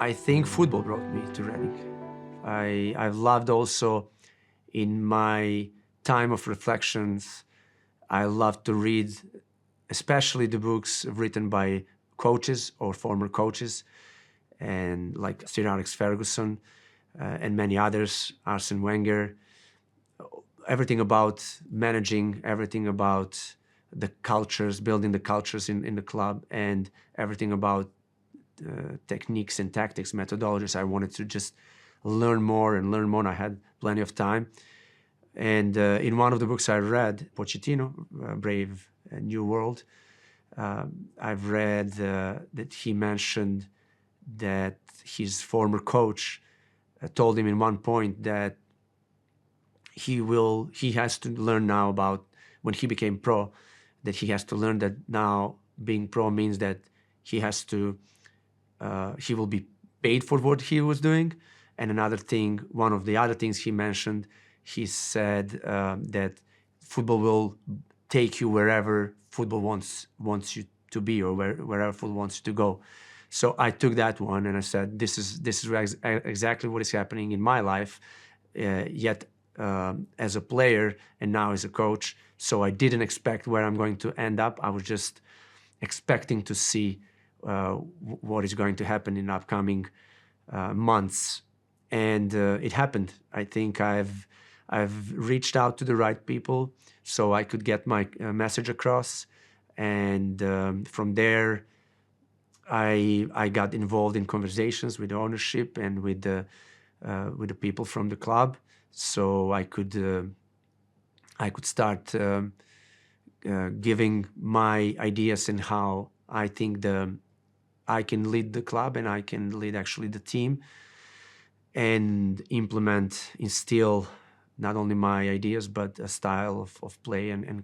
I think football brought me to Reading. I've loved also in my time of reflections, I love to read, especially the books written by coaches or former coaches, and like Sir Alex Ferguson and many others, Arsene Wenger, everything about managing, everything about the cultures, building the cultures in the club, and everything about techniques and tactics, methodologies. I wanted to just learn more and learn more. I had plenty of time. And in one of the books I read, Pochettino, Brave New World, I've read that he mentioned that his former coach told him in one point that he has to learn now about when he became pro, that he has to learn that now being pro means that he has to he will be paid for what he was doing. And another thing, one of the other things he mentioned, he said that football will take you wherever football wants you to be, or wherever football wants you to go. So I took that one and I said, this is exactly what is happening in my life, yet as a player and now as a coach. So I didn't expect where I'm going to end up. I was just expecting to see what is going to happen in upcoming months, and it happened. I think I've reached out to the right people so I could get my message across, and from there I got involved in conversations with the ownership and with the people from the club, so I could start giving my ideas and how I think I can lead the club and I can lead actually the team and instill not only my ideas, but a style of play and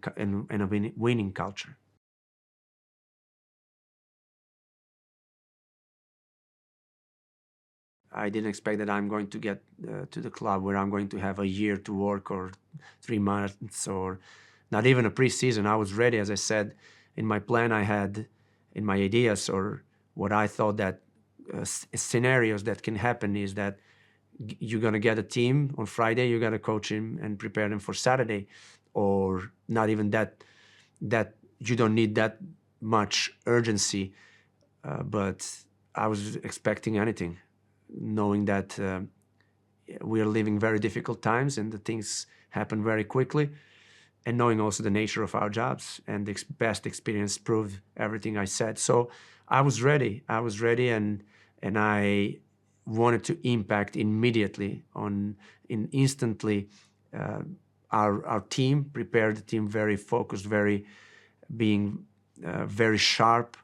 a winning culture. I didn't expect that I'm going to get to the club where I'm going to have a year to work, or 3 months, or not even a preseason. I was ready, as I said, in my plan I had, in my ideas, or what I thought that scenarios that can happen is that you're going to get a team on Friday, you got to coach him and prepare them for Saturday, or not even that you don't need that much urgency. But I was expecting anything, knowing that we are living very difficult times and the things happen very quickly, and knowing also the nature of our jobs, and the past experience proved everything I said. So I was ready, and I wanted to impact immediately instantly our team, prepare the team very focused, being very sharp,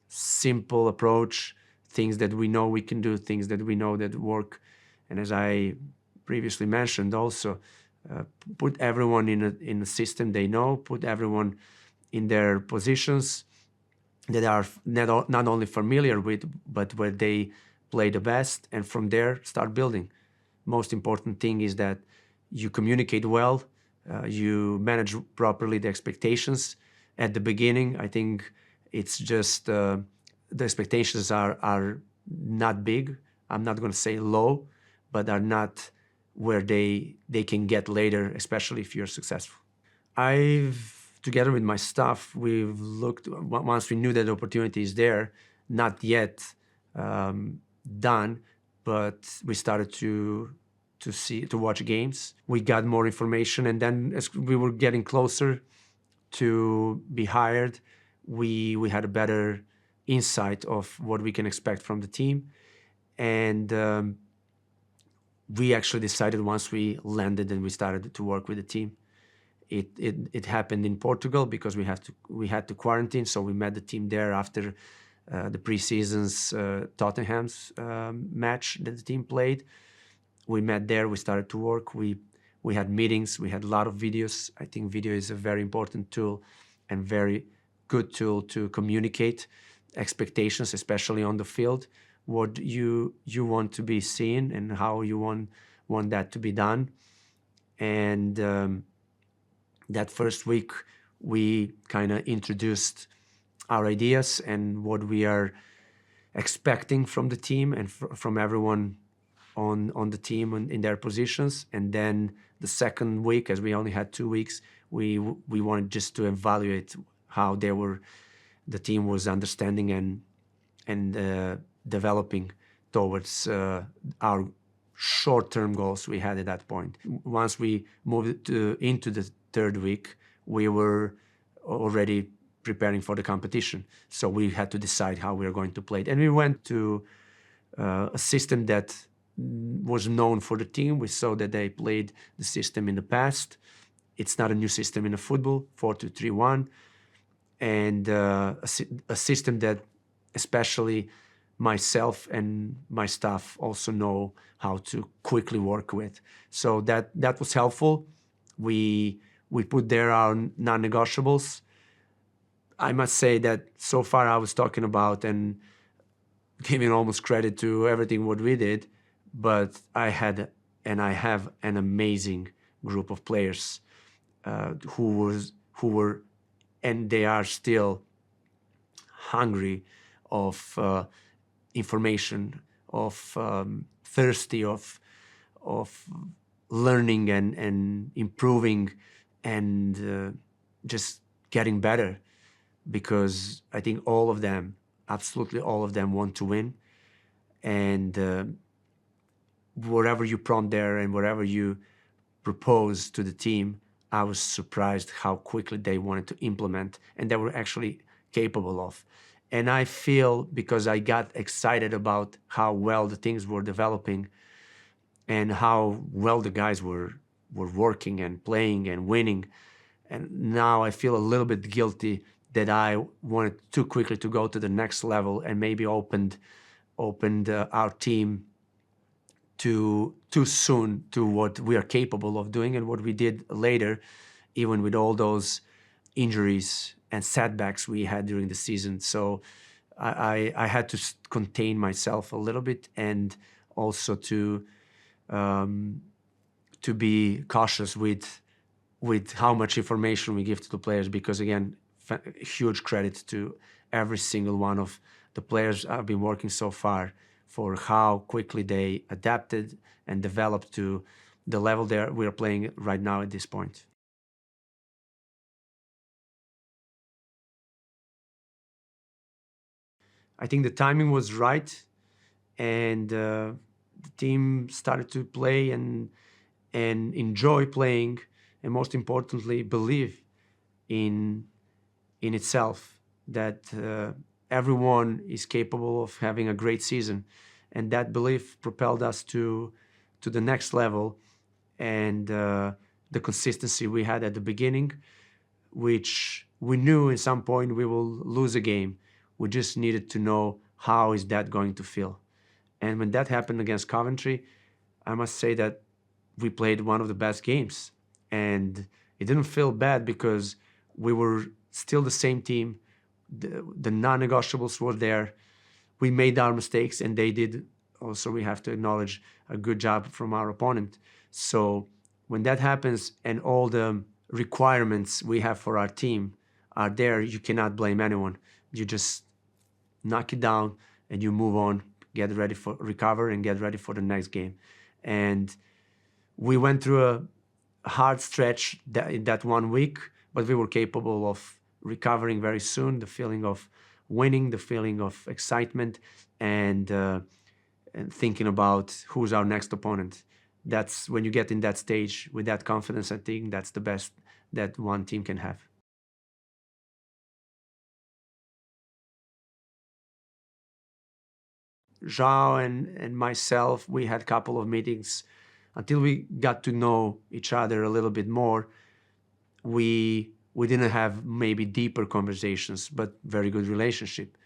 simple approach, things that we know we can do, things that we know that work. And as I previously mentioned also, put everyone in a system they know, put everyone in their positions that are not only familiar with, but where they play the best, and from there start building. Most important thing is that you communicate well, you manage properly the expectations at the beginning. I think it's just the expectations are not big. I'm not going to say low, but are not where they can get later, especially if you're successful. Together with my staff, we've looked, once we knew that the opportunity is there, not yet done, but we started to watch games. We got more information, and then as we were getting closer to be hired, we had a better insight of what we can expect from the team. And we actually decided, once we landed and we started to work with the team, it happened in Portugal because we had to quarantine. So we met the team there after the preseason's Tottenham's match that the team played. We met there, we started to work, we had meetings, we had a lot of videos. I think video is a very important tool and very good tool to communicate expectations, especially on the field, what you want to be seen and how you want that to be done. And that first week, we kind of introduced our ideas and what we are expecting from the team and from everyone on the team in their positions. And then the second week, as we only had 2 weeks, we wanted just to evaluate how the team was understanding and developing towards our short-term goals we had at that point. Once we moved into the third week, we were already preparing for the competition. So we had to decide how we were going to play it. And we went to a system that was known for the team. We saw that they played the system in the past. It's not a new system in the football, 4-2-3-1, and a system that especially myself and my staff also know how to quickly work with. So that was helpful. We put there our non-negotiables. I must say that so far I was talking about and giving almost credit to everything what we did, but I had and I have an amazing group of players who were and they are still hungry of information, of thirsty of learning and improving and just getting better, because I think all of them, absolutely all of them, want to win. And whatever you prompt there and whatever you propose to the team, I was surprised how quickly they wanted to implement and they were actually capable of. And I feel, because I got excited about how well the things were developing and how well the guys were working and playing and winning. And now I feel a little bit guilty that I wanted too quickly to go to the next level and maybe opened our team too soon to what we are capable of doing and what we did later, even with all those injuries and setbacks we had during the season. So I had to contain myself a little bit, and also to be cautious with how much information we give to the players, because again, huge credit to every single one of the players I've been working so far for how quickly they adapted and developed to the level we are playing right now at this point. I think the timing was right, and the team started to play and enjoy playing, and most importantly, believe in itself, that everyone is capable of having a great season. And that belief propelled us to the next level. And the consistency we had at the beginning, which we knew at some point we will lose a game. We just needed to know how is that going to feel. And when that happened against Coventry, I must say that we played one of the best games. And it didn't feel bad because we were still the same team. The non-negotiables were there. We made our mistakes, and they did also, we have to acknowledge, a good job from our opponent. So when that happens and all the requirements we have for our team are there, you cannot blame anyone. You just knock it down and you move on, get ready for recover and get ready for the next game. And we went through a hard stretch in that 1 week, but we were capable of recovering very soon, the feeling of winning, the feeling of excitement, and thinking about who's our next opponent. That's when you get in that stage with that confidence, I think that's the best that one team can have. João and myself, we had a couple of meetings until we got to know each other a little bit more. We didn't have maybe deeper conversations, but very good relationship.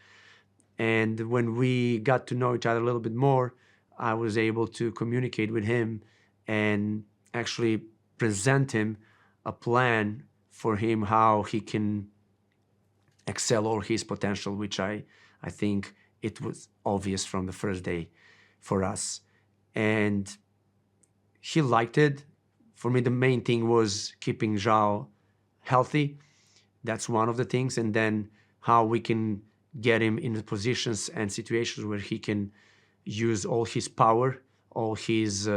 And when we got to know each other a little bit more, I was able to communicate with him and actually present him a plan for him how he can excel all his potential, which I think it was obvious from the first day for us. And he liked it. For me, the main thing was keeping João healthy. That's one of the things. And then how we can get him in the positions and situations where he can use all his power, all his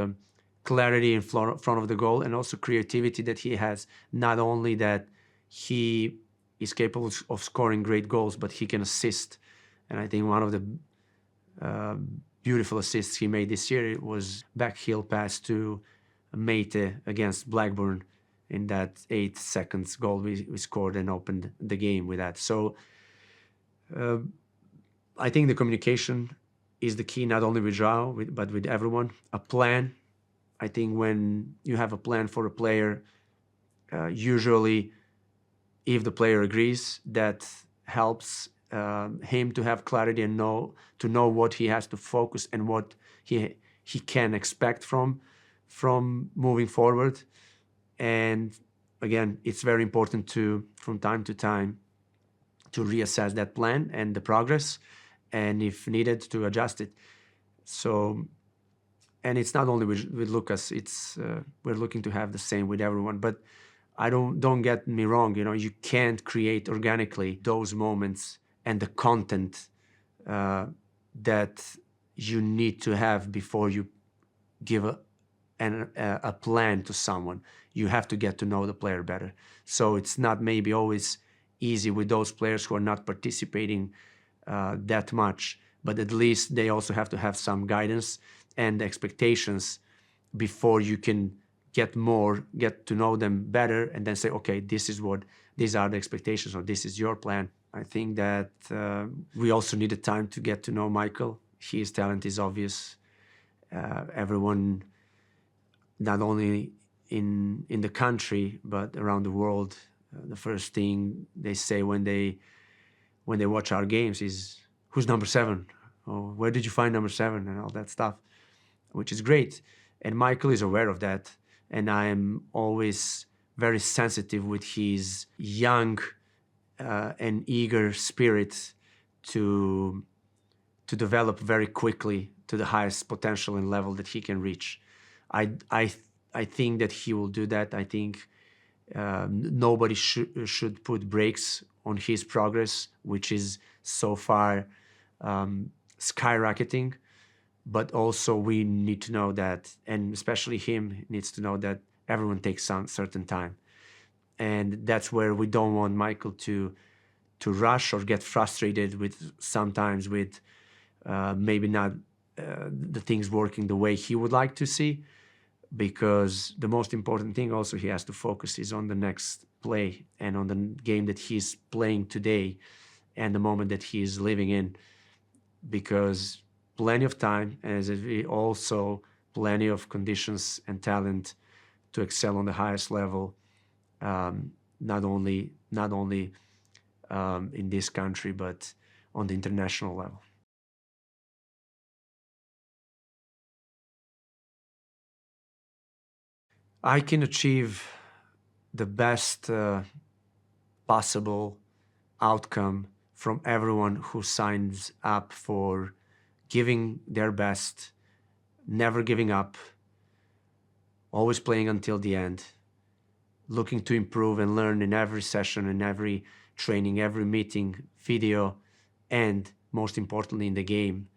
clarity in front of the goal, and also creativity that he has. Not only that he is capable of scoring great goals, but he can assist. And I think one of the beautiful assists he made this year was back heel pass to Meite against Blackburn in that 8 seconds goal we scored and opened the game with that. So I think the communication is the key, not only with João, but with everyone. A plan. I think when you have a plan for a player, usually if the player agrees, that helps him to have clarity and to know what he has to focus and what he can expect from moving forward. And again, it's very important to, from time to time, to reassess that plan and the progress, and if needed, to adjust it. So, and it's not only with Lucas, it's we're looking to have the same with everyone. But don't get me wrong, you can't create organically those moments and the content that you need to have before you give a plan to someone. You have to get to know the player better. So it's not maybe always easy with those players who are not participating that much, but at least they also have to have some guidance and expectations before you can get to know them better, and then say, okay, these are the expectations, or this is your plan. I think that we also needed time to get to know Michael. His talent is obvious. Everyone, not only in the country but around the world, the first thing they say when they watch our games is, "Who's number 7?" or "Where did you find number 7?" and all that stuff, which is great. And Michael is aware of that. And I am always very sensitive with his young and eager spirit to develop very quickly to the highest potential and level that he can reach. I think that he will do that. I think nobody should put brakes on his progress, which is so far skyrocketing. But also we need to know that, and especially him needs to know that everyone takes some certain time. And that's where we don't want Michael to rush or get frustrated sometimes with maybe not the things working the way he would like to see, because the most important thing also he has to focus is on the next play and on the game that he's playing today and the moment that he is living in, because plenty of time, as also plenty of conditions and talent to excel on the highest level, not only in this country, but on the international level. I can achieve the best possible outcome from everyone who signs up for giving their best, never giving up, always playing until the end, looking to improve and learn in every session, in every training, every meeting, video, and most importantly in the game,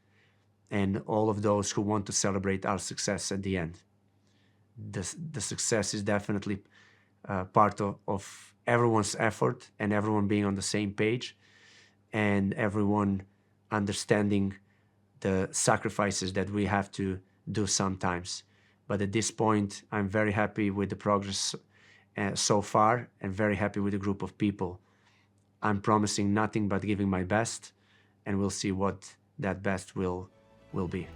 and all of those who want to celebrate our success at the end. The success is definitely part of everyone's effort, and everyone being on the same page, and everyone understanding the sacrifices that we have to do sometimes. But at this point, I'm very happy with the progress so far, and very happy with the group of people. I'm promising nothing but giving my best, and we'll see what that best will be.